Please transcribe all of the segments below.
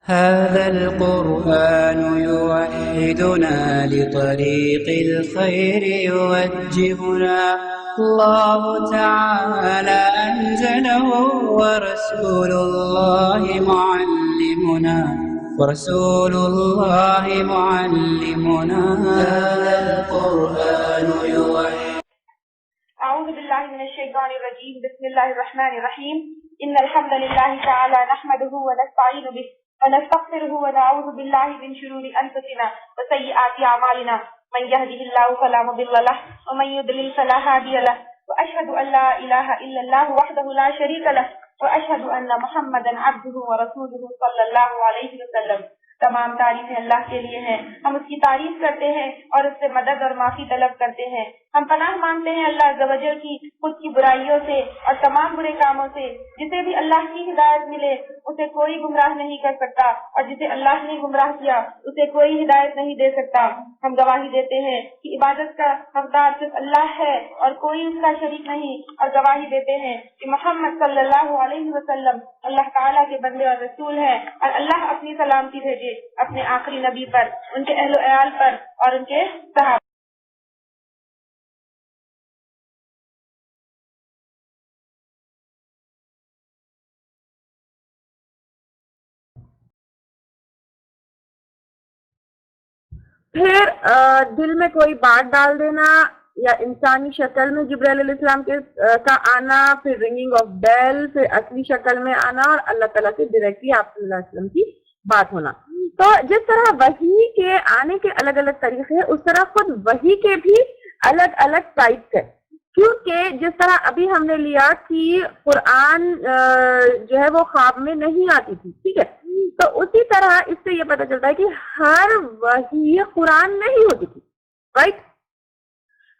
هذا القرآن يوحدنا لطريق الخير يوجهنا الله تعالى أنزله ورسول الله معلمنا هذا القرآن يوحدنا. أعوذ بالله من الشيطان الرجيم. بسم الله الرحمن الرحيم. إن الحمد لله تعالى نحمده ونستعين به ونستغفره ونعوذ بالله من شرور أنفسنا وسيئات أعمالنا. من يهده الله فلا مضل له ومن يضلل فلا هادي له. وأشهد أن لا إله إلا الله وحده لا شريك له وأشهد أن محمدا عبده ورسوله صلى الله عليه وسلم. تمام تعریفیں اللہ کے لیے ہیں، ہم اس کی تعریف کرتے ہیں اور اس سے مدد اور معافی طلب کرتے ہیں۔ ہم پناہ مانگتے ہیں اللہ عز و جل کی خود کی برائیوں سے اور تمام برے کاموں سے۔ جسے بھی اللہ کی ہدایت ملے اسے کوئی گمراہ نہیں کر سکتا، اور جسے اللہ نے گمراہ کیا اسے کوئی ہدایت نہیں دے سکتا۔ ہم گواہی دیتے ہیں کہ عبادت کا حقدار صرف اللہ ہے اور کوئی اس کا شریک نہیں، اور گواہی دیتے ہیں کہ محمد صلی اللہ علیہ وسلم اللہ تعالیٰ کے بندے اور رسول ہیں، اور اللہ اپنی سلامتی بھیجے اپنے آخری نبی پر، ان کے اہل و عیال پر اور ان کے صحابہ۔ پھر دل میں کوئی بات ڈال دینا، یا انسانی شکل میں جبرائیل علیہ السلام کا آنا، پھر رنگنگ آف بیل، پھر اصلی شکل میں آنا، اور اللہ تعالیٰ سے ڈائریکٹلی آپ صلی اللہ علیہ وسلم کی بات ہونا۔ تو جس طرح وحی کے آنے کے الگ الگ طریقے ہیں، اس طرح خود وحی کے بھی الگ الگ ٹائپس ہیں، کیونکہ جس طرح ابھی ہم نے لیا کہ قرآن جو ہے وہ خواب میں نہیں آتی تھی، ٹھیک ہے، تو اسی طرح اس سے یہ پتہ چلتا ہے کہ ہر وحی قرآن نہیں ہوتی تھی، رائٹ؟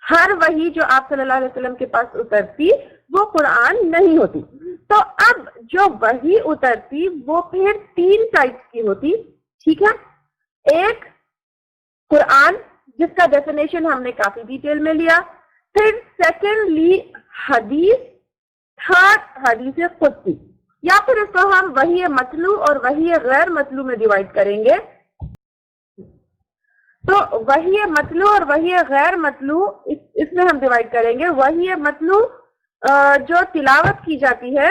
ہر وحی جو آپ صلی اللہ علیہ وسلم کے پاس اترتی وہ قرآن نہیں ہوتی۔ تو اب جو وحی اترتی وہ پھر 3 ٹائپس کی ہوتی، ٹھیک ہے؟ ایک قرآن جس کا ڈیفینیشن ہم نے کافی ڈیٹیل میں لیا، پھر سیکنڈلی حدیث، تھرڈ حدیث قدسی، یا پھر اس کو ہم وحی مطلوع اور وحی غیر مطلوع میں ڈیوائڈ کریں گے۔ تو وحی مطلوع اور وحی غیر مطلوع اس میں ہم ڈیوائڈ کریں گے۔ وحی مطلوع جو تلاوت کی جاتی ہے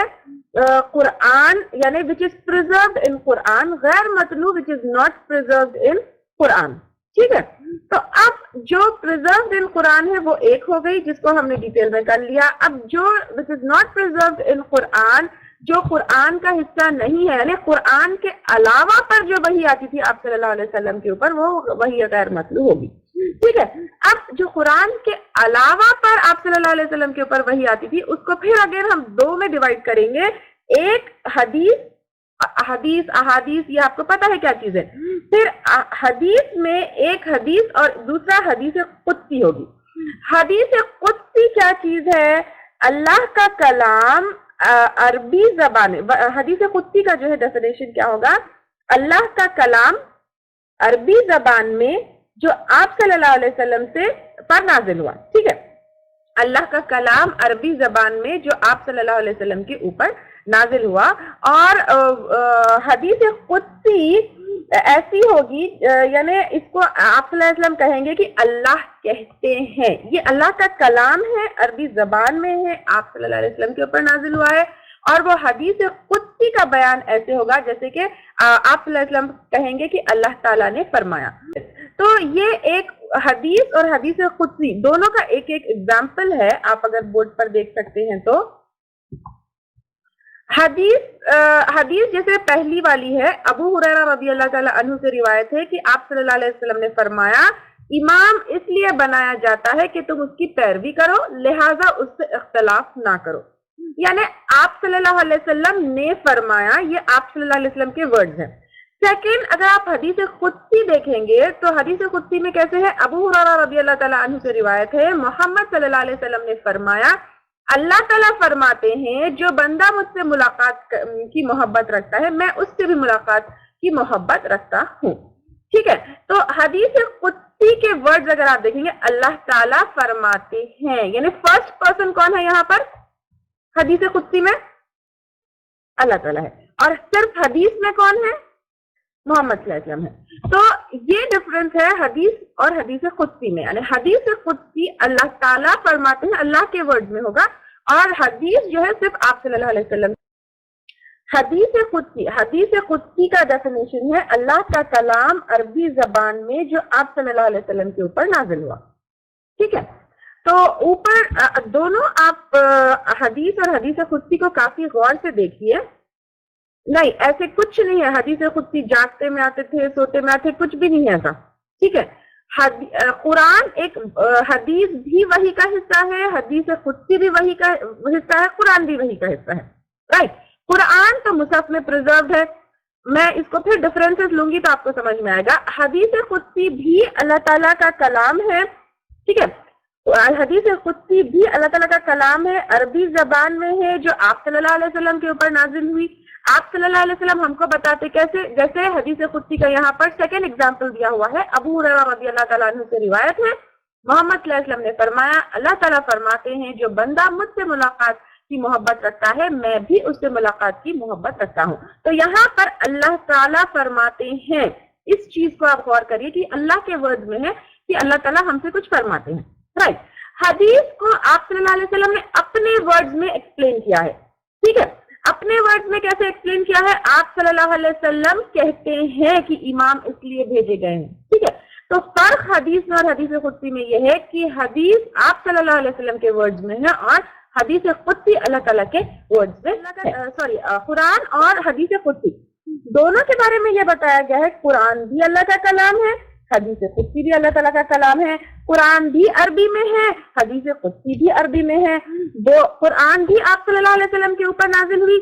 قرآن، یعنی which is preserved in قرآن، غیر مطلوع which is not preserved in قرآن، ٹھیک ہے؟ تو اب جو preserved in قرآن ہے وہ ایک ہو گئی جس کو ہم نے ڈیٹیل میں کر لیا۔ اب جو which is not preserved in قرآن، جو قرآن کا حصہ نہیں ہے، یعنی قرآن کے علاوہ پر جو وحی آتی تھی آپ صلی اللہ علیہ وسلم کے اوپر، وہ وحی غیر مطلوع ہوگی، ٹھیک ہے؟ اب جو قرآن کے علاوہ پر آپ صلی اللہ علیہ وسلم کے اوپر وحی آتی تھی اس کو پھر اگر ہم 2 میں ڈیوائڈ کریں گے، ایک احادیث، یہ آپ کو پتا ہے کیا چیز ہے، پھر حدیث میں ایک حدیث اور دوسرا حدیث قدسی ہوگی۔ حدیث قدسی کیا چیز ہے؟ اللہ کا کلام عربی زبان میں، حدیث قدسی کا جو ہے ڈیفینیشن کیا ہوگا؟ اللہ کا کلام عربی زبان میں جو آپ صلی اللہ علیہ وسلم سے پر نازل ہوا، ٹھیک ہے؟ اللہ کا کلام عربی زبان میں جو آپ صلی اللہ علیہ وسلم کے اوپر نازل ہوا۔ اور حدیث قدسی ایسی ہوگی، یعنی اس کو آپ صلی اللہ علیہ وسلم کہیں گے کہ اللہ کہتے ہیں، یہ اللہ کا کلام ہے، عربی زبان میں ہے، آپ صلی اللہ علیہ وسلم کے اوپر نازل ہوا ہے، اور وہ حدیث قدسی کا بیان ایسے ہوگا جیسے کہ آپ صلی اللہ علیہ وسلم کہیں گے کہ اللہ تعالیٰ نے فرمایا۔ تو یہ ایک حدیث اور حدیث قدسی دونوں کا ایک ایگزامپل ہے، آپ اگر بورڈ پر دیکھ سکتے ہیں تو حدیث جیسے پہلی والی ہے، ابو ہریرہ رضی اللہ تعالیٰ عنہ سے روایت ہے کہ آپ صلی اللہ علیہ وسلم نے فرمایا، امام اس لیے بنایا جاتا ہے کہ تم اس کی پیروی کرو، لہذا اس سے اختلاف نہ کرو۔ یعنی آپ صلی اللہ علیہ وسلم نے فرمایا، یہ آپ صلی اللہ علیہ وسلم کے ورڈز ہیں۔ سیکنڈ، اگر آپ حدیث قدسی دیکھیں گے تو حدیث قدسی میں کیسے ہے؟ ابو ہریرہ رضی اللہ تعالیٰ عنہ سے روایت ہے، محمد صلی اللہ علیہ وسلم نے فرمایا، اللہ تعالیٰ فرماتے ہیں جو بندہ مجھ سے ملاقات کی محبت رکھتا ہے میں اس سے بھی ملاقات کی محبت رکھتا ہوں، ٹھیک ہے؟ تو حدیث قدسی کے ورڈز اگر آپ دیکھیں گے، اللہ تعالیٰ فرماتے ہیں، یعنی فرسٹ پرسن کون ہے یہاں پر حدیث قدسی میں؟ اللہ تعالیٰ ہے۔ اور صرف حدیث میں کون ہے؟ محمد صلی اللہ علیہ وسلم ہے. تو یہ ڈفرنس ہے حدیث اور حدیث قدسی میں. یعنی حدیث قدسی اللہ تعالیٰ فرماتے ہیں اللہ کے ورڈ میں ہوگا, اور حدیث جو ہے صرف آپ صلی اللہ علیہ وسلم. حدیث قدسی کا ڈیفینیشن ہے اللہ کا کلام عربی زبان میں جو آپ صلی اللہ علیہ وسلم کے اوپر نازل ہوا. ٹھیک ہے, تو اوپر دونوں آپ حدیث اور حدیث قدسی کو کافی غور سے دیکھیے. نہیں, ایسے کچھ نہیں ہے. حدیث قدسی جاگتے میں آتے تھے, سوتے میں آتے, کچھ بھی نہیں ہے ایسا. ٹھیک ہے, قرآن ایک حدیث بھی وحی کا حصہ ہے, حدیث قدسی بھی وحی کا حصہ ہے, قرآن بھی وحی کا حصہ ہے. رائٹ, قرآن تو مصحف میں پرزروڈ ہے. میں اس کو پھر ڈفرینسز لوں گی تو آپ کو سمجھ میں آئے گا. حدیث قدسی بھی اللہ تعالیٰ کا کلام ہے. ٹھیک ہے, حدیث قدسی بھی اللہ تعالیٰ کا کلام ہے, عربی زبان میں ہے, جو آپ صلی اللہ علیہ وسلم کے اوپر نازل ہوئی. آپ صلی اللہ علیہ وسلم ہم کو بتاتے کیسے, جیسے حدیث قدسی کا یہاں پر سیکنڈ ایگزامپل دیا ہوا ہے. ابو ہریرہ رضی اللہ تعالیٰ عنہ سے روایت ہے, محمد صلی اللہ علیہ وسلم نے فرمایا, اللہ تعالیٰ فرماتے ہیں جو بندہ مجھ سے ملاقات کی محبت رکھتا ہے میں بھی اس سے ملاقات کی محبت رکھتا ہوں. تو یہاں پر اللہ تعالیٰ فرماتے ہیں, اس چیز کو آپ غور کریے کہ اللہ کے ورڈ میں ہے کہ اللہ تعالیٰ ہم سے کچھ فرماتے ہیں. رائٹ, حدیث کو آپ صلی اللہ علیہ وسلم نے اپنے ورڈ میں ایکسپلین کیا ہے. ٹھیک ہے, اپنے ورڈ میں کیسے ایکسپلین کیا ہے؟ آپ صلی اللہ علیہ وسلم کہتے ہیں کہ امام اس لیے بھیجے گئے ہیں. ٹھیک ہے, تو فرق حدیث میں اور حدیث قدسی میں یہ ہے کہ حدیث آپ صلی اللہ علیہ وسلم کے ورڈز میں ہے اور حدیث قدسی اللہ تعالیٰ کے ورڈز میں. قرآن اور حدیث قدسی دونوں کے بارے میں یہ بتایا گیا ہے, قرآن بھی اللہ کا کلام ہے, حدیث قدسی بھی اللہ تعالیٰ کا کلام ہے. قرآن بھی عربی میں ہے, حدیث قدسی بھی عربی میں ہے. وہ قرآن بھی آپ صلی اللہ علیہ وسلم کے اوپر نازل ہوئی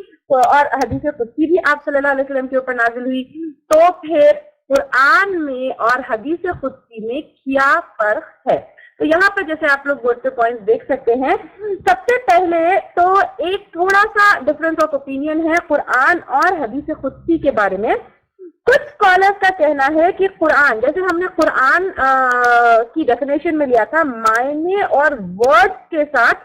اور حدیث قدسی بھی آپ صلی اللہ علیہ وسلم کے اوپر نازل ہوئی. تو پھر قرآن میں اور حدیث قدسی میں کیا فرق ہے؟ تو یہاں پر جیسے آپ لوگ بورڈ پہ پوائنٹ دیکھ سکتے ہیں, سب سے پہلے تو ایک تھوڑا سا ڈفرنس آف اوپینین ہے قرآن اور حدیث قدسی کے بارے میں. کچھ اسکالرس کا کہنا ہے کہ قرآن, جیسے ہم نے قرآن کی ڈیفینیشن میں لیا تھا معنی اور ورڈز کے ساتھ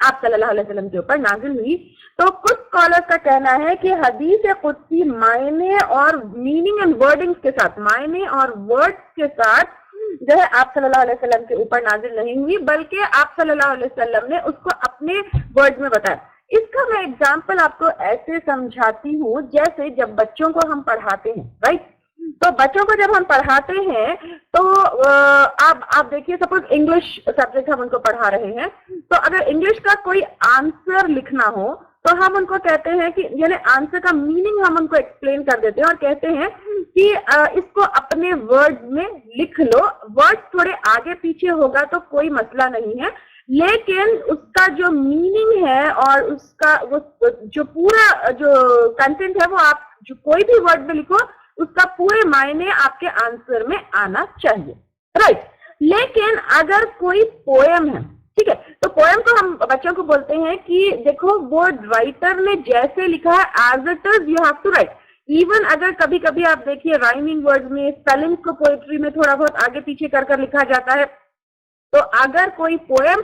آپ صلی اللہ علیہ وسلم کے اوپر نازل ہوئی, تو کچھ اسکالرس کا کہنا ہے کہ حدیث قدسی معنی اور میننگ اینڈ ورڈنگز کے ساتھ, معنی اور ورڈز کے ساتھ جو ہے آپ صلی اللہ علیہ وسلم کے اوپر نازل نہیں ہوئی, بلکہ آپ صلی اللہ علیہ وسلم نے اس کو اپنے ورڈ میں بتایا. اس کا میں اگزامپل آپ کو ایسے سمجھاتی ہوں جیسے جب بچوں کو ہم پڑھاتے ہیں. رائٹ, تو بچوں کو جب ہم پڑھاتے ہیں تو آپ دیکھیے سپوز انگلش سبجیکٹ ہم ان کو پڑھا رہے ہیں, تو اگر انگلش کا کوئی آنسر لکھنا ہو تو ہم ان کو کہتے ہیں کہ یعنی آنسر کا میننگ ہم ان کو ایکسپلین کر دیتے ہیں اور کہتے ہیں کہ اس کو اپنے ورڈ میں لکھ لو. ورڈ تھوڑے آگے پیچھے ہوگا تو کوئی مسئلہ نہیں ہے, لیکن اس کا جو میننگ ہے اور اس کا جو پورا جو کنٹینٹ ہے وہ آپ جو کوئی بھی ورڈ میں لکھو اس کا پورے معنی آپ کے آنسر میں آنا چاہیے. رائٹ, لیکن اگر کوئی پوئم ہے, ٹھیک ہے, تو پوئم کو ہم بچوں کو بولتے ہیں کہ دیکھو وہ رائٹر نے جیسے لکھا ہے as it is you have to write. Even اگر کبھی کبھی آپ دیکھیے رائمنگ ورڈ میں اسپیلنگ کو پوئٹری میں تھوڑا بہت آگے پیچھے کر کر لکھا جاتا ہے, تو اگر کوئی پوئم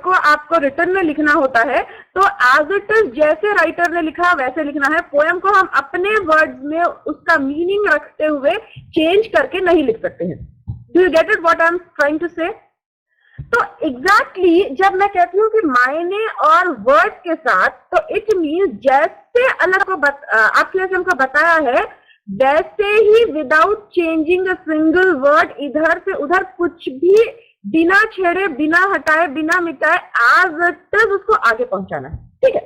کو آپ کو ریٹن میں لکھنا ہوتا ہے تو ایز اٹ از جیسے رائٹر نے لکھا ویسے لکھنا ہے. پوئم کو ہم اپنے ورڈ میں اس کا میننگ رکھتے ہوئے چینج کر کے نہیں لکھ سکتے ہیں. Do you get it what I am trying to say? تو ایگزیکٹلی جب میں کہتی ہوں کہ معنی اور ورڈ کے ساتھ, تو اٹ مینس جیسے اللہ کو آپ کو بتایا ہے ویسے ہی without changing a single word ادھر سے ادھر کچھ بھی بنا چھیڑے, بنا ہٹائے, بنا مٹائے ایز اٹ از اس کو آگے پہنچانا ہے. ٹھیک ہے,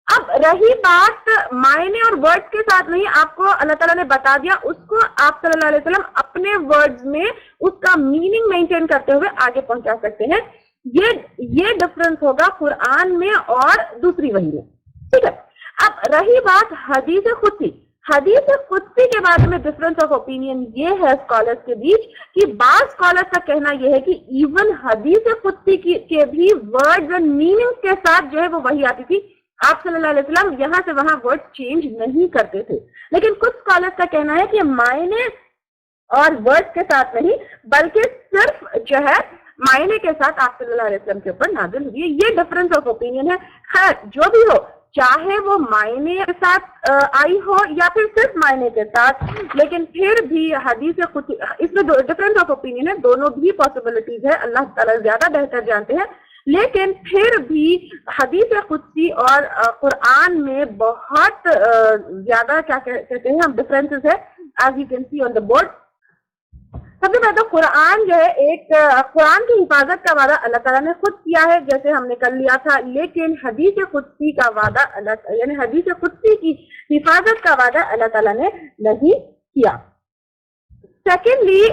اب رہی بات معنی اور ورڈ کے ساتھ نہیں, آپ کو اللہ تعالیٰ نے بتا دیا, اس کو آپ صلی اللہ علیہ وسلم اپنے ورڈز میں اس کا میننگ مینٹین کرتے ہوئے آگے پہنچا سکتے ہیں. یہ ڈفرنس ہوگا قرآن میں اور دوسری وحی میں. ٹھیک ہے, اب رہی بات حدیث قدسی. حدیث قدسی کے بارے میں ڈفرنس آف اوپینین یہ ہے اسکالرس کے بیچ کہ بعض اسکالرس کا کہنا یہ ہے کہ ایون حدیث قدسی کے بھی ورڈز اینڈ میننگ کے ساتھ جو ہے وہ وحی آتی تھی. آپ صلی اللہ علیہ وسلم یہاں سے وہاں ورڈ چینج نہیں کرتے تھے. لیکن کچھ اسکالرس کا کہنا ہے کہ معنی اور ورڈ کے ساتھ نہیں بلکہ صرف جو ہے معنی کے ساتھ آپ صلی اللہ علیہ وسلم کے اوپر نازل ہوئی ہے. یہ ڈفرنس آف اوپینین ہے. خیر جو بھی ہو, چاہے وہ معنی کے ساتھ آئی ہو یا پھر صرف معنی کے ساتھ، لیکن پھر بھی حدیث قدسی، اس میں ڈفرینس آف اوپینین ہے، دونوں بھی پاسبلٹیز ہے، اللہ تعالیٰ زیادہ بہتر جانتے ہیں، لیکن پھر بھی حدیث قدسی اور قرآن میں بہت زیادہ کیا کہتے ہیں ہم ڈفرینسز ہے، as you can see on the board. سب سے پہلے قرآن جو ہے ایک قرآن کی حفاظت کا وعدہ اللہ تعالیٰ نے خود کیا ہے جیسے ہم نے کر لیا تھا، لیکن حدیث قدسی کا وعدہ یعنی حدیث قدسی کی حفاظت کا وعدہ اللہ تعالیٰ نے نہیں کیا. سیکنڈلی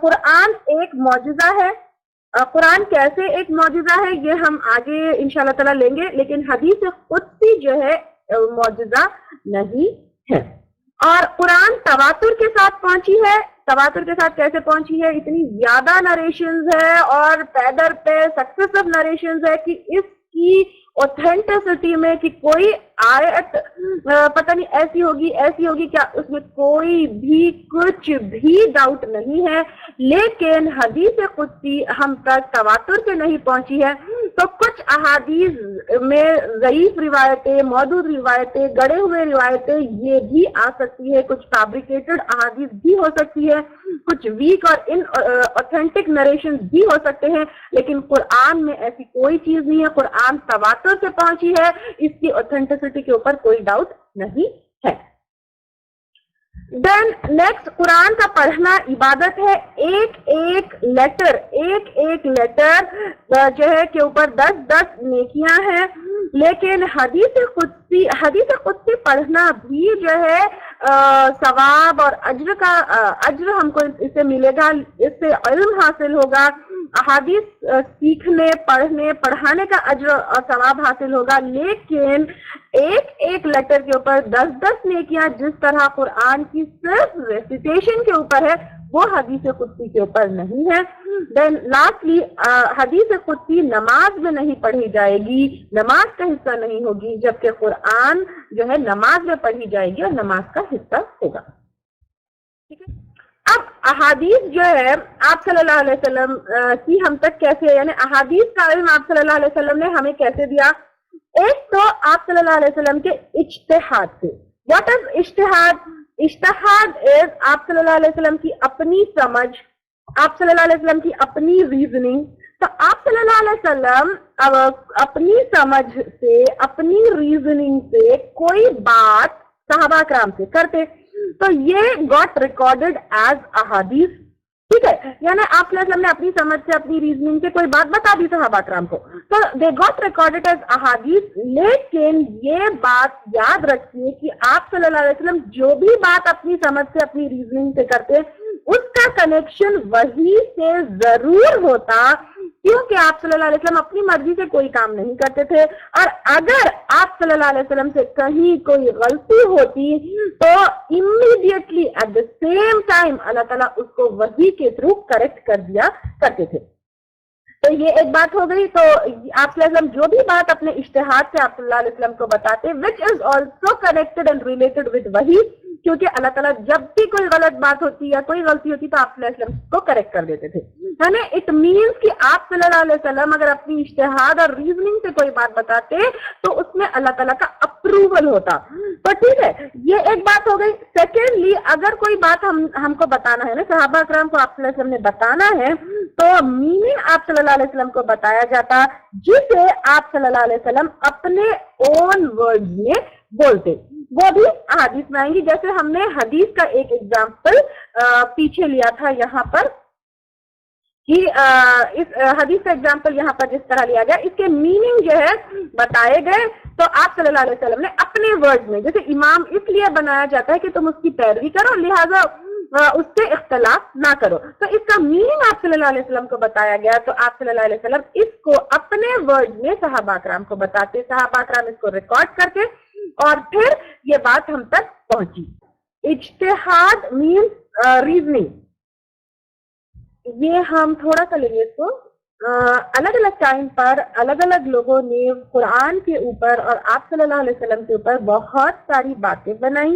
قرآن ایک معجزہ ہے. قرآن کیسے ایک معجزہ ہے یہ ہم آگے انشاءاللہ تعالیٰ لیں گے، لیکن حدیث قدسی جو ہے معجزہ نہیں ہے. اور قرآن تواتر کے ساتھ پہنچی ہے. تواتر کے ساتھ کیسے پہنچی ہے؟ اتنی زیادہ نریشنز ہے اور پیدر پہ سکسیسو نریشنز ہے کہ اس کی اوتھینٹسٹی میں کہ کوئی آیت پتہ نہیں ایسی ہوگی کیا اس میں کوئی بھی کچھ بھی ڈاؤٹ نہیں ہے. لیکن حدیث قدسی ہم تک تواتر سے نہیں پہنچی ہے، تو کچھ احادیث میں ضعیف روایتیں، موضوع روایتیں، گڑے ہوئے روایتیں یہ بھی آ سکتی ہے، کچھ فیبریکیٹڈ احادیث بھی ہو سکتی ہے، کچھ ویک اور ان اوتھینٹک نریشن بھی ہو سکتے ہیں، لیکن قرآن میں ایسی کوئی چیز نہیں ہے. قرآن تواتر سے پہنچی ہے، اس کی اوتھینٹسٹی کے اوپر کوئی ڈاؤٹ نہیں ہے. دین نیکسٹ، قرآن کا پڑھنا عبادت ہے. ایک ایک لیٹر جو ہے کے اوپر 10 نیکیاں ہیں، لیکن حدیث قدسی پڑھنا بھی جو ہے ثواب اور اجر ہم کو اس سے ملے گا، اس سے علم حاصل ہوگا، احادیث سیکھنے، پڑھنے، پڑھانے کا اجر اور ثواب حاصل ہوگا. لیکن ایک لیٹر کے اوپر 10 نیکیاں جس طرح قرآن کی صرف ریسیٹیشن کے اوپر ہے وہ حدیث قدسی کے اوپر نہیں ہے. دین لاسٹلی حدیث قدسی نماز میں نہیں پڑھی جائے گی، نماز کا حصہ نہیں ہوگی، جبکہ قرآن جو ہے نماز میں پڑھی جائے گی اور نماز کا حصہ ہوگا. ٹھیک ہے. اب احادیث جو ہے آپ صلی اللہ علیہ وسلم کی ہم تک کیسے، یعنی احادیث کا علم آپ صلی اللہ علیہ وسلم نے ہمیں کیسے دیا؟ ایک تو آپ صلی اللہ علیہ وسلم کے اجتہاد سے. واٹ از اجتہاد؟ اجتہاد از آپ صلی اللہ علیہ وسلم کی اپنی سمجھ، آپ صلی اللہ علیہ وسلم کی اپنی ریزننگ. تو آپ صلی اللہ علیہ وسلم اپنی سمجھ سے، اپنی ریزننگ سے کوئی بات صحابہ کرام سے کرتے تو یہ گاٹ ریکارڈڈ ایز احادیث. ٹھیک ہے، یعنی آپ صلی اللہ علیہ وسلم نے اپنی سمجھ سے، اپنی ریزننگ سے کوئی بات بتا دی صحابہ کرام کو تو دے گاٹ ریکارڈڈ ایز احادیث. لیکن یہ بات یاد رکھیے کہ آپ صلی اللہ علیہ وسلم جو بھی بات اپنی سمجھ سے، اپنی ریزننگ سے کرتے اس کا کنیکشن وحی سے ضرور ہوتا، کیونکہ آپ صلی اللہ علیہ وسلم اپنی مرضی سے کوئی کام نہیں کرتے تھے. اور اگر آپ صلی اللہ علیہ وسلم سے کہیں کوئی غلطی ہوتی تو immediately at the same time Allah تعالیٰ اس کو وحی کے تھرو کریکٹ کر دیا کرتے تھے. تو یہ ایک بات ہو گئی. تو آپ صلی اللہ علیہ وسلم جو بھی بات اپنے اجتہاد سے آپ صلی اللہ علیہ وسلم کو بتاتے which is also connected and related with وحی، کیونکہ اللہ تعالیٰ جب بھی کوئی غلط بات ہوتی یا کوئی غلطی ہوتی تو آپ صلی اللہ علیہ وسلم کو کریکٹ کر دیتے تھے. یعنی اٹ مینس کہ آپ صلی اللہ علیہ وسلم اگر اپنی اجتہاد اور ریزننگ سے کوئی بات بتاتے تو اس میں اللہ تعالیٰ کا اپروول ہوتا. تو ٹھیک ہے، یہ ایک بات ہو گئی. سیکنڈلی، اگر کوئی بات ہم کو بتانا ہے نا، صحابہ کرام کو آپ صلی اللہ علیہ وسلم نے بتانا ہے تو میننگ آپ صلی اللہ علیہ وسلم کو بتایا جاتا، جسے آپ صلی اللہ علیہ وسلم اپنے اون ورڈ میں بولتے. وہ بھی احادیث میں آئیں گی. جیسے ہم نے حدیث کا ایک ایگزامپل پیچھے لیا تھا یہاں پر کہ اس حدیث کا ایگزامپل یہاں پر جس طرح لیا گیا، اس کے میننگ جو ہے بتائے گئے. تو آپ صلی اللہ علیہ وسلم نے اپنے ورڈ میں، جیسے امام اس لیے بنایا جاتا ہے کہ تم اس کی پیروی کرو، لہٰذا اس سے اختلاف نہ کرو. تو اس کا میننگ آپ صلی اللہ علیہ وسلم کو بتایا گیا. تو آپ صلی اللہ علیہ وسلم اس کو اپنے ورڈ میں صحابہ کرام کو بتاتے، صحابہ کرام اس کو ریکارڈ کرتے اور پھر یہ بات ہم تک پہنچی. اجتہاد مینس ریزننگ. یہ ہم تھوڑا سا لیں گے اس کو. الگ الگ ٹائم پر الگ الگ لوگوں نے قرآن کے اوپر اور آپ صلی اللہ علیہ وسلم کے اوپر بہت ساری باتیں بنائی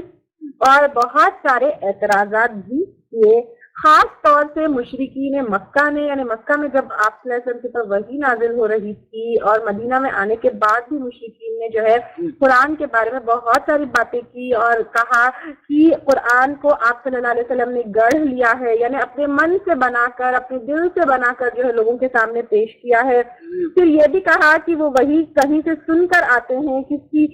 اور بہت سارے اعتراضات بھی کیے. خاص طور سے مشرکین مکہ نے، یعنی مکہ میں جب آپ صلی اللہ علیہ وسلم کے اوپر وحی نازل ہو رہی تھی اور مدینہ میں آنے کے بعد بھی مشرکین نے جو ہے قرآن کے بارے میں بہت ساری باتیں کی اور کہا کہ قرآن کو آپ صلی اللہ علیہ وسلم نے گڑھ لیا ہے، یعنی اپنے من سے بنا کر، اپنے دل سے بنا کر جو ہے لوگوں کے سامنے پیش کیا ہے۔ پھر یہ بھی کہا کہ وہ وہی کہیں سے سن کر آتے ہیں، کسی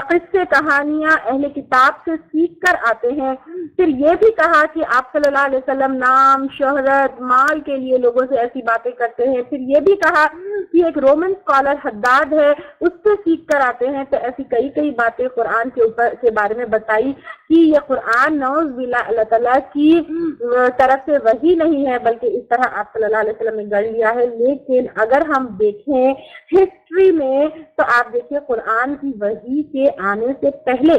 قصے کہانیاں اہل کتاب سے سیکھ کر آتے ہیں۔ پھر یہ بھی کہا کہ آپ صلی اللہ علیہ وسلم نام، شہرت، مال کے لیے لوگوں سے ایسی باتیں کرتے ہیں۔ پھر یہ بھی کہا کہ ایک رومن اسکالر حداد ہے، اس سے سیکھ کر آتے ہیں۔ تو ایسی کئی باتیں قرآن کے اوپر کے بارے میں بتائی کہ یہ قرآن نعوذ باللہ اللہ تعالیٰ کی طرف سے وحی نہیں ہے، بلکہ اس طرح آپ صلی اللہ علیہ وسلم نے گڑھ لیا ہے۔ لیکن اگر ہم دیکھیں ہسٹری میں تو آپ دیکھیں قرآن کی وحی کے آنے سے پہلے،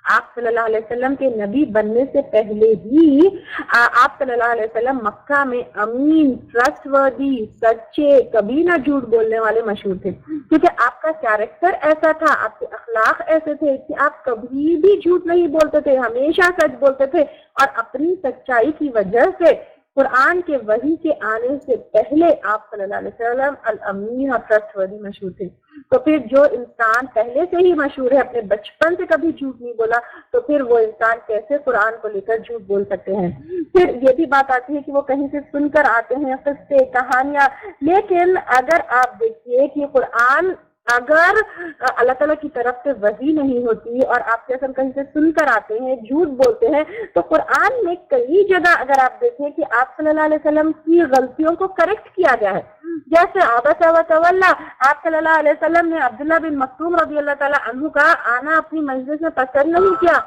آپ صلی اللہ علیہ وسلم کے نبی بننے سے پہلے ہی آپ صلی اللہ علیہ وسلم مکہ میں امین، ٹرسٹ وردی، سچے، کبھی نہ جھوٹ بولنے والے مشہور تھے، کیونکہ آپ کا کیریکٹر ایسا تھا، آپ کے اخلاق ایسے تھے کہ آپ کبھی بھی جھوٹ نہیں بولتے تھے، ہمیشہ سچ بولتے تھے، اور اپنی سچائی کی وجہ سے قرآن کے وحی کے آنے سے پہلے آپ صلی اللہ علیہ وسلم الامین اور ٹرسٹ وردی مشہور تھے۔ تو پھر جو انسان پہلے سے ہی مشہور ہے، اپنے بچپن سے کبھی جھوٹ نہیں بولا، تو پھر وہ انسان کیسے قرآن کو لے کر جھوٹ بول سکتے ہیں؟ پھر یہ بھی بات آتی ہے کہ وہ کہیں سے سن کر آتے ہیں، قصے کہانیاں۔ لیکن اگر آپ دیکھیے کہ قرآن اگر اللہ تعالیٰ کی طرف سے وحی نہیں ہوتی اور آپ جیسے کہیں سے سن کر آتے ہیں، جھوٹ بولتے ہیں، تو قرآن میں کئی جگہ اگر آپ دیکھیں کہ آپ صلی اللہ علیہ وسلم کی غلطیوں کو کریکٹ کیا گیا ہے، جیسے عبس وتولی، آپ صلی اللہ علیہ وسلم نے عبداللہ بن مکتوم رضی اللہ تعالیٰ عنہ کا آنا اپنی مجلس میں پسند نہیں کیا،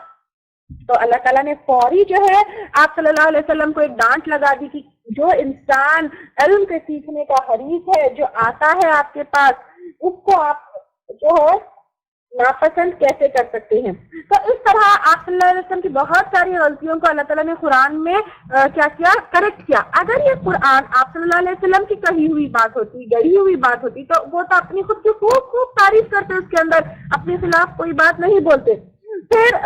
تو اللہ تعالیٰ نے فوری جو ہے آپ صلی اللہ علیہ وسلم کو ایک ڈانٹ لگا دی کہ جو انسان علم کے سیکھنے کا حریص ہے، جو آتا ہے آپ کے پاس، اس کو آپ جو ہے ناپسند کیسے کر سکتے ہیں؟ تو اس طرح آپ صلی اللہ علیہ وسلم کی بہت ساری غلطیوں کو اللہ تعالیٰ نے قرآن میں کیا کیا؟ کریکٹ کیا۔ اگر یہ قرآن آپ صلی اللہ علیہ وسلم کی کہی ہوئی بات ہوتی، گڑھی ہوئی بات ہوتی، تو وہ تو اپنی خود کی خوب تعریف کرتے، اس کے اندر اپنے خلاف کوئی بات نہیں بولتے۔ پھر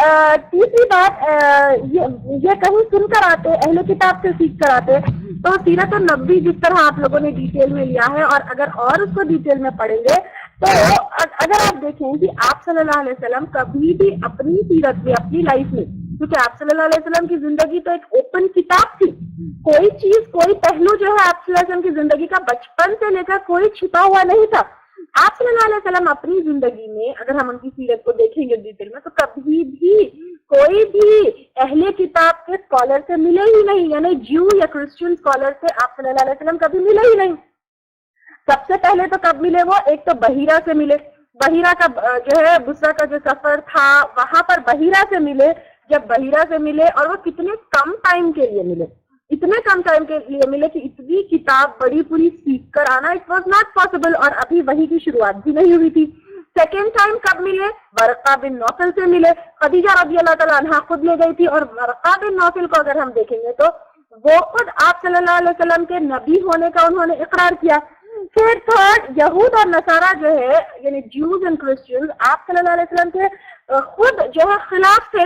تیسری بات، یہ کہیں سن کر آتے، اہل کتاب سے سیکھ کر آتے، تو سیرت النبی جس طرح آپ لوگوں نے ڈیٹیل میں لیا ہے، اور اگر اور اس کو ڈیٹیل میں پڑھیں گے تو اگر آپ دیکھیں کہ آپ صلی اللہ علیہ وسلم کبھی بھی اپنی سیرت میں، اپنی لائف میں، کیونکہ آپ صلی اللہ علیہ وسلم کی زندگی تو ایک اوپن کتاب تھی، کوئی چیز، کوئی پہلو جو ہے آپ صلی اللہ علیہ وسلم کی زندگی کا بچپن سے لے کر کوئی چھپا ہوا نہیں تھا۔ آپ صلی اللہ علیہ وسلم اپنی زندگی میں اگر ہم ان کی سیرت کو دیکھیں گے ڈیٹیل میں، تو کبھی بھی کوئی بھی اہل کتاب کے اسکالر سے ملے ہی نہیں، یعنی جیو یا کرسچن اسکالر سے آپ صلی اللہ علیہ وسلم کبھی ملے ہی نہیں۔ سب سے پہلے تو کب ملے وہ؟ ایک تو بحیرہ سے ملے، بحیرہ کا جو ہے بصرہ کا جو سفر تھا وہاں پر بحیرہ سے ملے۔ جب بحیرہ سے ملے، اور وہ کتنے کم ٹائم کے لیے ملے، اتنے کم ٹائم کے لیے ملے کہ اتنی کتاب بڑی پوری سیکھ کر آنا اٹ واز ناٹ پاسبل، اور ابھی وحی کی شروعات بھی نہیں ہوئی تھی۔ سیکنڈ ٹائم کب ملے؟ ورقہ بن نوفل سے ملے، خدیجہ رضی اللہ تعالیٰ عنہا خود لے گئی تھی، اور ورقہ بن نوفل کو اگر ہم دیکھیں گے تو وہ خود آپ صلی اللہ علیہ وسلم کے نبی ہونے کا انہوں نے اقرار کیا۔ پھر تھرڈ، یہود اور نصارہ جو ہے، یعنی جیوز اینڈ کرسچنز، آپ صلی اللہ علیہ وسلم کے خود جو ہے خلاف تھے۔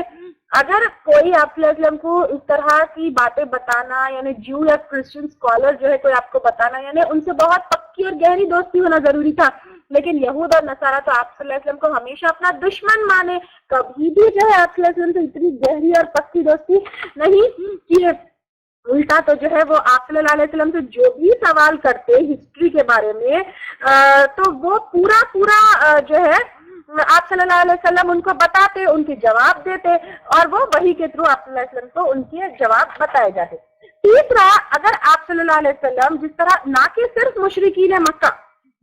اگر کوئی آپ صلی اللہ علیہ وسلم کو اس طرح کی باتیں بتانا، یعنی جیو یا کرسچن اسکالر جو ہے کوئی آپ کو بتانا، یعنی ان سے بہت پکی اور گہری دوستی ہونا ضروری تھا، لیکن یہود اور نصارہ تو آپ صلی اللہ علیہ وسلم کو ہمیشہ اپنا دشمن مانے، کبھی بھی جو ہے آپ صلی اللہ علیہ وسلم سے اتنی گہری اور پکی دوستی نہیں کی۔ الٹا تو جو ہے وہ آپ صلی اللہ علیہ وسلم سے جو بھی سوال کرتے ہسٹری کے بارے میں، تو وہ پورا جو ہے آپ صلی اللہ علیہ وسلم ان کو بتاتے، ان کے جواب دیتے، اور وہ وحی کے تھرو آپ صلی اللہ علیہ وسلم کو ان کے جواب بتائے جاتے۔ تیسرا، اگر آپ صلی اللہ علیہ وسلم جس طرح نہ کہ صرف مشرکین مکہ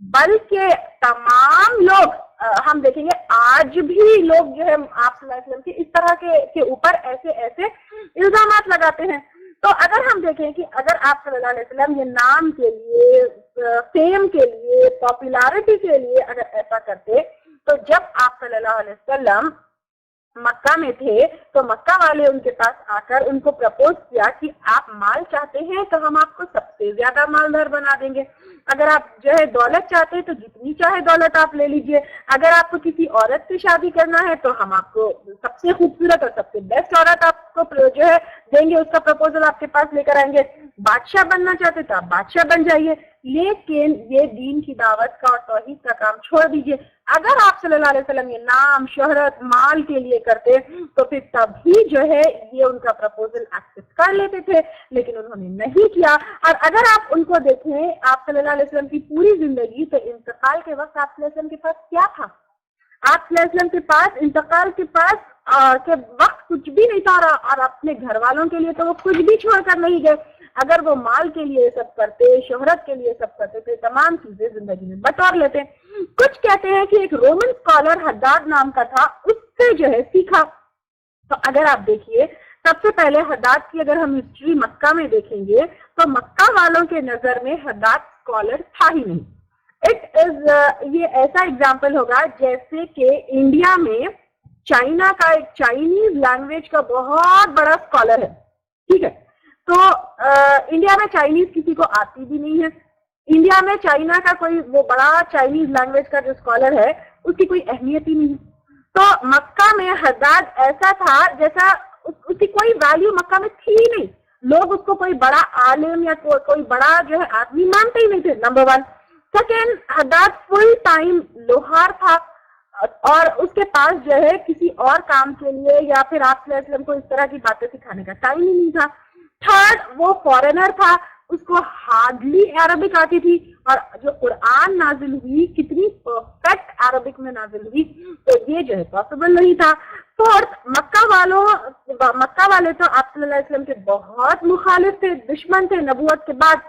بلکہ تمام لوگ، ہم دیکھیں گے آج بھی لوگ جو ہے آپ صلی اللہ علیہ وسلم کی اس طرح کے اوپر ایسے الزامات لگاتے ہیں، تو اگر ہم دیکھیں کہ اگر آپ صلی اللہ علیہ وسلم یہ نام کے لیے، فیم کے لیے، پاپولیرٹی کے لیے اگر ایسا کرتے، تو جب آپ صلی اللہ علیہ وسلم مکہ میں تھے تو مکہ والے ان کے پاس آ کر ان کو پرپوز کیا کہ آپ مال چاہتے ہیں تو ہم آپ کو سب سے زیادہ مالدار بنا دیں گے، اگر آپ جو ہے دولت چاہتے ہیں تو جتنی چاہے دولت آپ لے لیجئے، اگر آپ کو کسی عورت سے شادی کرنا ہے تو ہم آپ کو سب سے خوبصورت اور سب سے بیسٹ عورت آپ کو جو ہے دیں گے، اس کا پرپوزل آپ کے پاس لے کر آئیں گے، بادشاہ بننا چاہتے تو آپ بادشاہ بن جائیے، لیکن یہ دین کی دعوت کا اور توحید کا کام چھوڑ دیجئے۔ اگر آپ صلی اللہ علیہ وسلم یہ نام شہرت مال کے لیے کرتے تو پھر تبھی جو ہے یہ ان کا پرپوزل ایکسپٹ کر لیتے تھے، لیکن انہوں نے نہیں کیا۔ اور اگر آپ ان کو دیکھیں آپ صلی اللہ علیہ وسلم کی پوری زندگی، تو انتقال کے وقت آپ صلی اللہ علیہ وسلم کے پاس کیا تھا؟ آپ صلی اللہ علیہ وسلم کے پاس انتقال کے وقت کچھ بھی نہیں تھا، اور اپنے گھر والوں کے لیے تو وہ کچھ بھی چھوڑ کر نہیں گئے۔ اگر وہ مال کے لیے سب کرتے، شہرت کے لیے سب کرتے تھے، تمام چیزیں زندگی میں بٹور لیتے۔ کچھ کہتے ہیں کہ ایک رومن اسکالر حداد نام کا تھا، اس سے جو ہے سیکھا۔ تو اگر آپ دیکھیے سب سے پہلے حداد کی اگر ہم ہسٹری مکہ میں دیکھیں گے تو مکہ والوں کے نظر میں حداد اسکالر تھا ہی نہیں۔ یہ ایسا اگزامپل ہوگا جیسے کہ انڈیا میں چائنا کا ایک چائنیز لینگویج کا بہت بڑا اسکالر ہے، ٹھیک ہے، تو انڈیا میں چائنیز کسی کو آتی بھی نہیں ہے، انڈیا میں چائنا کا کوئی وہ بڑا چائنیز لینگویج کا جو اسکالر ہے اس کی کوئی اہمیت ہی نہیں ہے۔ تو مکہ میں حداد ایسا تھا جیسا اس کی کوئی ویلیو مکہ میں تھی ہی نہیں، لوگ اس کو کوئی بڑا عالم یا کوئی بڑا جو ہے آدمی مانتے ہی نہیں تھے، نمبر 1۔ سیکنڈ، حداد فل ٹائم لوہار تھا، اور اس کے پاس جو ہے کسی اور کام کے لیے یا پھر آپ صلی اللہ علیہ وسلم کو اس طرح کی باتیں سکھانے کا ٹائم ہی نہیں تھا۔ تھرڈ، وہ فارینر تھا، اس کو ہارڈلی عربک آتی تھی، اور جو قرآن نازل ہوئی کتنی پرفیکٹ عربک میں نازل ہوئی، تو یہ جو ہے پاسبل نہیں تھا۔ فورتھ، مکہ والے تو آپ صلی اللہ علیہ وسلم کے بہت مخالف تھے، دشمن تھے نبوت کے بعد،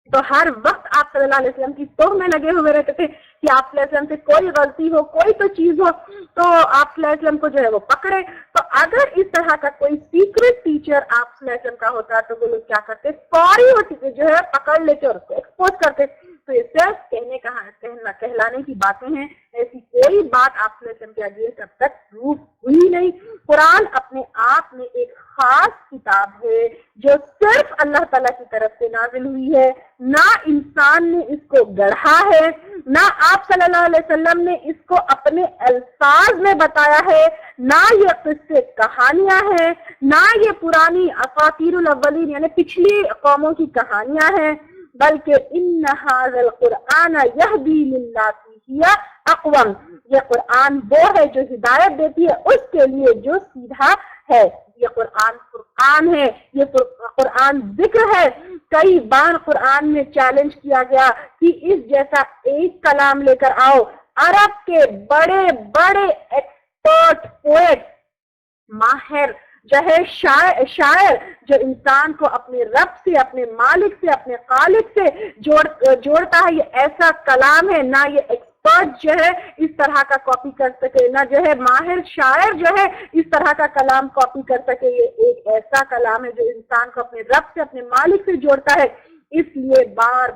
تو ہر وقت آپ صلی اللہ علیہ وسلم کی توہ میں لگے ہوئے رہتے تھے کہ آپ صلی اللہ علیہ وسلم سے کوئی غلطی ہو، کوئی تو چیز ہو تو آپ صلی اللہ علیہ وسلم کو جو ہے وہ پکڑے۔ تو اگر اس طرح کا کوئی سیکرٹ ٹیچر آپ صلی اللہ علیہ وسلم کا ہوتا تو وہ لوگ کیا کرتے، فوری جو ہے پکڑ لیتے اور اس کو ایکسپوز کرتے۔ تو یہ صرف کہلانے کی باتیں ہیں، ایسی کوئی بات آپ صلی اللہ علیہ وسلم کے اگینسٹ اب تک پروف ہوئی نہیں۔ قرآن اپنے آپ میں ایک خاص کتاب ہے جو صرف اللہ تعالیٰ کی طرف سے نازل ہوئی ہے، نہ انسان نے اس کو گڑھا ہے، نہ آپ صلی اللہ علیہ وسلم نے اس کو اپنے الفاظ میں بتایا ہے، نہ یہ قصے کہانیاں ہیں، نہ یہ پرانی اساطیر الاولین یعنی پچھلی قوموں کی کہانیاں ہیں، بلکہ ان ھذا القرآن یہدی للتی ہی اقوم، یہ قرآن وہ ہے جو ہدایت دیتی ہے اس کے لیے جو سیدھا ہے۔ یہ قرآن فرقان ہے، یہ قرآن ذکر ہے۔ کئی بار قرآن میں چیلنج کیا گیا کہ اس جیسا ایک کلام لے کر آؤ۔ عرب کے بڑے بڑے ایکسپرٹ پوئٹ، ماہر جو ہے شاعر جو انسان کو اپنے رب سے، اپنے مالک سے، اپنے خالق سے جوڑتا ہے، یہ ایسا کلام ہے، نہ یہ ایکسپرٹ جو ہے اس طرح کا کاپی کر سکے، نہ جو ہے ماہر شاعر جو ہے اس طرح کا کلام کاپی کر سکے۔ یہ ایک ایسا کلام ہے جو انسان کو اپنے رب سے، اپنے مالک سے جوڑتا ہے۔ اس لیے بار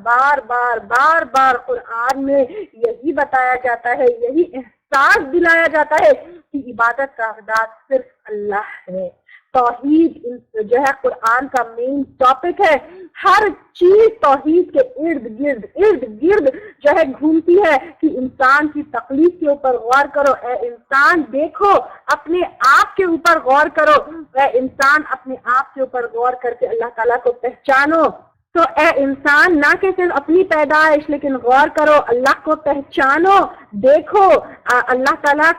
بار قرآن میں یہی بتایا جاتا ہے، یہی احساس دلایا جاتا ہے کہ عبادت کا حقدار صرف اللہ ہے۔ توحید جو ہے قرآن کا مین ٹاپک ہے، ہر چیز توحید کے ارد گرد جو ہے گھومتی ہے کہ انسان کی تکلیف کے اوپر غور کرو، اے انسان دیکھو، اپنے آپ کے اوپر غور کرو، اے انسان اپنے آپ کے اوپر غور کر کے اللہ تعالیٰ کو پہچانو۔ تو اے انسان نہ کہ صرف اپنی پیدائش لیکن غور کرو، اللہ کو پہچانو، دیکھو اللہ تعالیٰ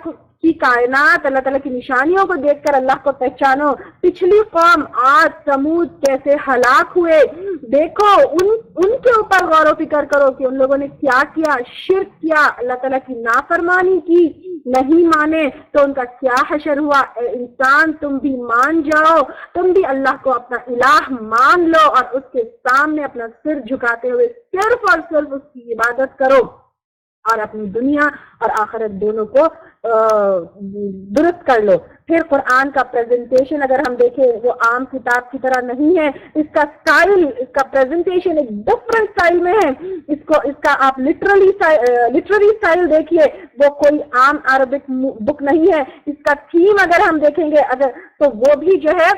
کی کائنات، اللہ تعالیٰ کی نشانیوں کو دیکھ کر اللہ کو پہچانو۔ پچھلی قوم عاد ثمود کیسے ہلاک ہوئے، دیکھو ان کے اوپر غور و فکر کرو کہ ان لوگوں نے کیا کیا، شرک کیا، اللہ تعالیٰ کی نافرمانی کی، نہیں مانے تو ان کا کیا حشر ہوا۔ اے انسان تم بھی مان جاؤ، تم بھی اللہ کو اپنا الہ مان لو اور اس کے سامنے اپنا سر جھکاتے ہوئے صرف اور صرف اس کی عبادت کرو، اور اپنی دنیا اور آخرت دونوں کو درست کر لو۔ پھر قرآن کا پریزنٹیشن اگر ہم دیکھیں وہ عام کتاب کی طرح نہیں ہے، اس کا سٹائل، اس کا پریزنٹیشن ایک ڈفرنٹ سٹائل میں ہے. اس کا آپ لٹرری سٹائل دیکھیے، وہ کوئی عام عربک بک نہیں ہے. اس کا تھیم اگر ہم دیکھیں گے تو وہ بھی جو ہے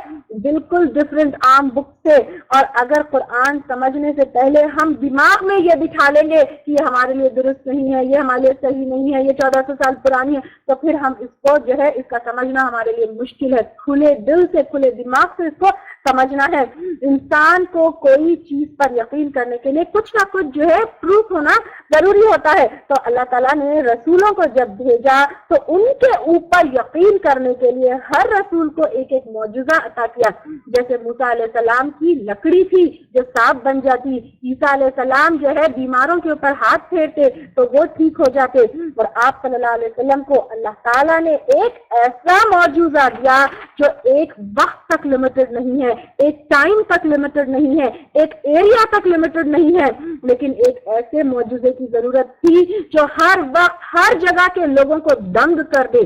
بالکل ڈفرنٹ عام بک سے. اور اگر قرآن سمجھنے سے پہلے ہم دماغ میں یہ بٹھا لیں گے کہ یہ ہمارے لیے درست نہیں ہے، یہ ہمارے لیے صحیح نہیں ہے، یہ 1400 سال پرانی ہے، تو پھر ہم اس کو جو ہے اس کا سمجھنا ہمارے لیے مشکل ہے. کھلے دل سے، کھلے دماغ سے اس کو سمجھنا ہے. انسان کو کوئی چیز پر یقین کرنے کے لیے کچھ نہ کچھ جو ہے پروف ہونا ضروری ہوتا ہے. تو اللہ تعالیٰ نے رسولوں کو جب بھیجا تو ان کے اوپر یقین کرنے کے لیے ہر رسول کو ایک ایک معجزہ عطا کیا. جیسے موسیٰ علیہ السلام کی لکڑی تھی جو صاف بن جاتی، عیسیٰ علیہ السلام جو ہے بیماروں کے اوپر ہاتھ پھیرتے تو وہ ٹھیک ہو جاتے. اور آپ صلی اللہ علیہ وسلم کو اللہ تعالیٰ نے ایک ایسا معجزہ دیا جو ایک وقت تک لمیٹڈ نہیں ہے، ایک ٹائم تک لمیٹڈ نہیں ہے، ایک ایریا تک لمیٹڈ نہیں ہے، لیکن ایک ایسے معجزے کی ضرورت تھی جو ہر وقت ہر جگہ کے لوگوں کو دنگ کر دے.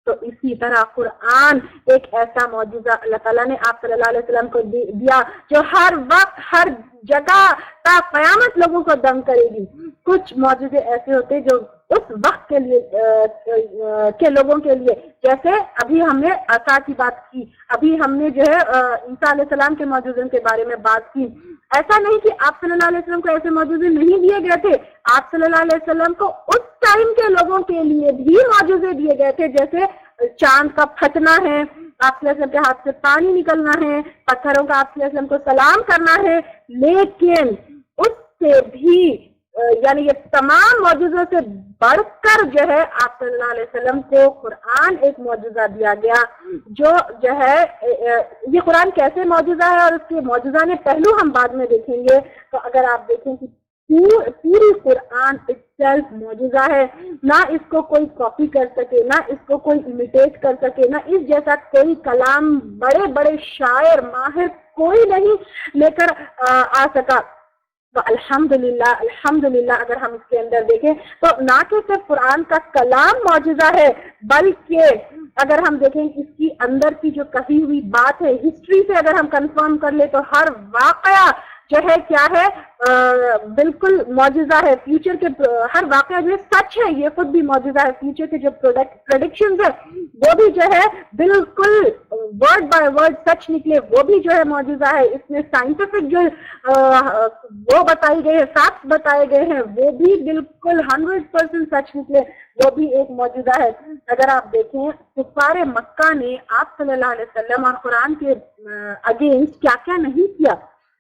تو اسی طرح قرآن ایک ایسا معجزہ اللہ تعالیٰ نے آپ صلی اللہ علیہ وسلم کو دیا جو ہر وقت ہر جگہ تا قیامت لوگوں کو دنگ کرے گی. کچھ معجزے ایسے ہوتے جو اس وقت کے لیے کے لوگوں کے لیے، جیسے ابھی ہم نے عصا کی بات کی، ابھی ہم نے جو ہے عیسیٰ علیہ السلام کے معجزوں کے بارے میں بات کی. ایسا نہیں کہ آپ صلی اللہ علیہ وسلم کو ایسے معجزے نہیں دیے گئے تھے، آپ صلی اللہ علیہ وسلم کو اس ٹائم کے لوگوں کے لیے بھی معجزے دیے گئے تھے. جیسے چاند کا پھٹنا ہے، آپ صلی اللہ علیہ وسلم کے ہاتھ سے پانی نکلنا ہے، پتھروں کا آپ صلی اللہ علیہ وسلم کو سلام کرنا ہے. لیکن اس سے بھی یعنی یہ تمام معجزوں سے بڑھ کر جو ہے آپ صلی اللہ علیہ وسلم کو قرآن ایک معجزہ دیا گیا جو ہے یہ قرآن کیسے معجزہ ہے اور اس کے معجزہ نے پہلو ہم بعد میں دیکھیں گے. تو اگر آپ دیکھیں کہ پوری قرآن itself معجزہ ہے، نہ اس کو کوئی کاپی کر سکے، نہ اس کو کوئی امیٹیٹ کر سکے، نہ اس جیسا کوئی کلام بڑے بڑے شاعر ماہر کوئی نہیں لے کر آ سکا. تو الحمدللہ اگر ہم اس کے اندر دیکھیں تو نہ کہ صرف قرآن کا کلام معجزہ ہے، بلکہ اگر ہم دیکھیں اس کی اندر کی جو کہی ہوئی بات ہے، ہسٹری سے اگر ہم کنفرم کر لیں تو ہر واقعہ جو ہے کیا ہے بالکل معجزہ ہے. فیوچر کے ہر واقعہ جو ہے سچ ہے، یہ خود بھی معجزہ ہے. فیوچر کے جو پریڈکشنز ہے وہ بھی جو ہے بالکل ورڈ بائی ورڈ سچ نکلے، وہ بھی جو ہے معجزہ ہے. اس میں سائنٹیفک جو وہ بتائی گئے ہیں، فیکٹس بتائے گئے ہیں، وہ بھی بالکل 100% سچ نکلے، وہ بھی ایک معجزہ ہے. اگر آپ دیکھیں کفار مکہ نے آپ صلی اللہ علیہ وسلم اور قرآن کے اگینسٹ کیا کیا نہیں کیا.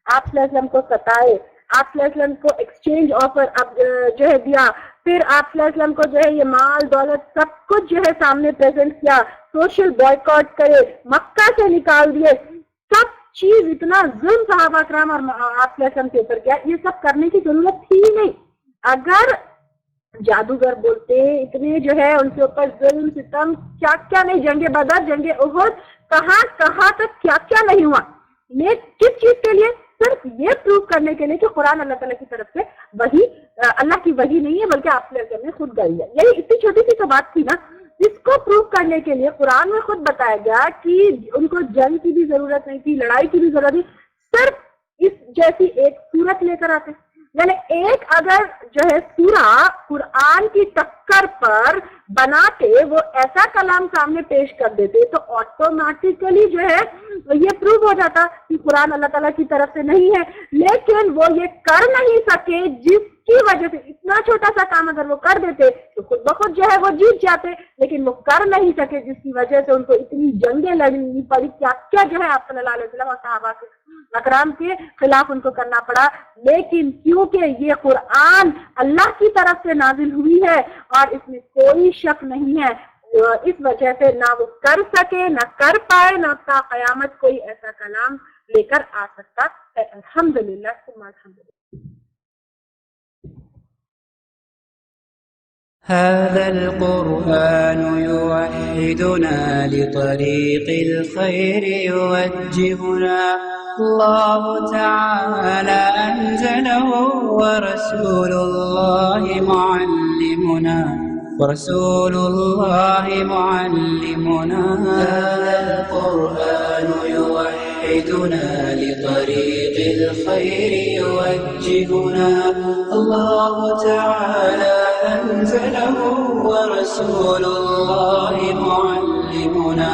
آپ صلی اللہ علیہ وسلم کو ستائے، آپ صلی اللہ علیہ وسلم کو ایکسچینج آفر اب جو ہے دیا، پھر آپ صلی اللہ علیہ وسلم کو جو ہے یہ مال دولت سب کچھ جو ہے سامنے پریزنٹ کیا، سوشل بائیکاٹ کرے، مکہ سے نکال دیے، سب چیز اتنا ظلم صحابہ کرام اور آپ صلی اللہ علیہ وسلم کے اوپر کیا. یہ سب کرنے کی ضرورت تھی ہی نہیں. اگر جادوگر بولتے اتنے جو ہے ان کے اوپر ظلم ستم کیا کیا نہیں، جنگ بدر، جنگ احد، کہاں تک کیا کیا نہیں ہوا. لیکن کس چیز کے لیے؟ صرف یہ پروف کرنے کے لیے کہ قرآن اللہ تعالیٰ کی طرف سے وحی، اللہ کی وحی نہیں ہے بلکہ آپ صلی اللہ علیہ وسلم نے خود گائی ہے. یہی اتنی چھوٹی سی تو بات تھی نا. اس کو پروف کرنے کے لیے قرآن میں خود بتایا گیا کہ ان کو جنگ کی بھی ضرورت نہیں تھی، لڑائی کی بھی ضرورت نہیں، صرف اس جیسی ایک صورت لے کر آتے. یعنی ایک اگر جو ہے سورہ قرآن کی ٹکر پر بناتے، وہ ایسا کلام سامنے پیش کر دیتے تو آٹومیٹیکلی جو ہے یہ پروو ہو جاتا کہ قرآن اللہ تعالیٰ کی طرف سے نہیں ہے. لیکن وہ یہ کر نہیں سکے، جس کی وجہ سے اتنا چھوٹا سا کام اگر وہ کر دیتے تو خود بخود جو ہے وہ جیت جاتے، لیکن وہ کر نہیں سکے جس کی وجہ سے ان کو اتنی جنگیں لڑنی پڑی، کیا جو ہے آپ صلی اللہ علیہ وسلم اور صحابہ کے اکرام کے خلاف ان کو کرنا پڑا. لیکن کیونکہ یہ قرآن اللہ کی طرف سے نازل ہوئی ہے اور اس میں کوئی شک نہیں ہے، اس وجہ سے نہ وہ کر سکے، نہ کر پائے، نہ تا قیامت کوئی ایسا کلام لے کر آ سکتا ہے. الحمدللہ ثم الحمدللہ. هذا القرآن يوحدنا لطريق الخير يوجهنا الله تعالى أنزله ورسول الله معلمنا ورسول الله معلمنا. هذا القرآن يوحدنا لطريق الخير يوجهنا. الله تعالى أنزله ورسول الله معلمنا.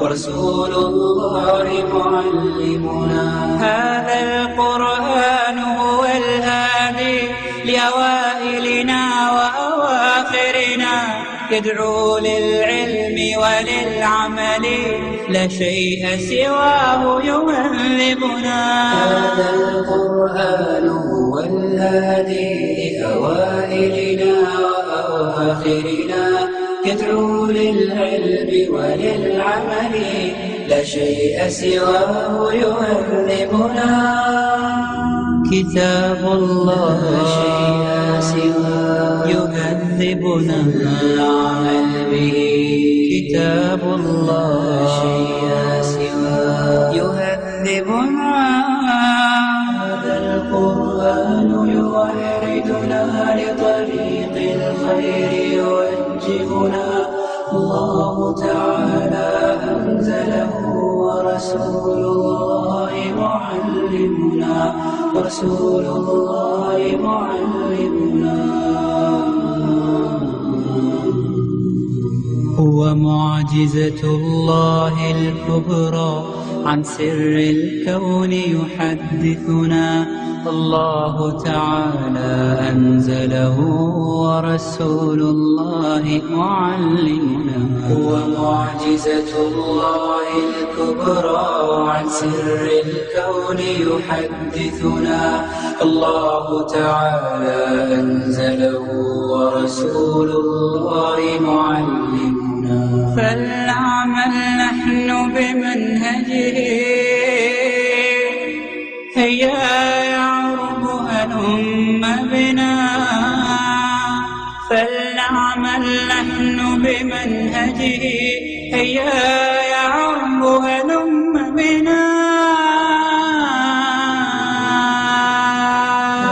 ورسول الله معلمنا. هذا القرآن هو الهادي لأوائلنا وأواخرنا، يدعو للعلم وللعمل، لا شيء سواه يهذبنا. هذا القرآن هو الهادي لأوائلنا وأواخرنا، يدعو للعلم وللعمل، لا شيء سواه يهذبنا. كتاب الله لا شيء سواه يهذبنا العمل به. كتاب الله لا شيء سواه يهذبنا. هذا القرآن يوحدنا لطريق الخير يوجهنا. الله تعالى أنزله ورسول الله معلمنا. ورسول الله معلمنا. هو معجزة الله الكبرى، عن سر الكون يحدثنا. الله تعالى أنزله ورسول الله معلمنا. هو معجزة الله الكبرى، عن سر الكون يحدثنا. الله تعالى أنزله ورسول الله معلمنا. فلنعمل نحن بمنهجه، هيا يعرب هلم بنا. فلنعمل نحن بمنهجه، هيا يعرب هلم بنا.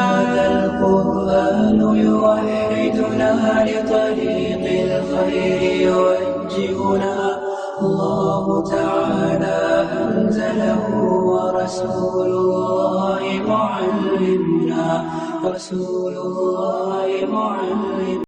هذا القرآن يوحدنا لطريق الخير يوجهنا. الله تعالى أنزله ورسول الله معلمنا. ورسول الله معلمنا.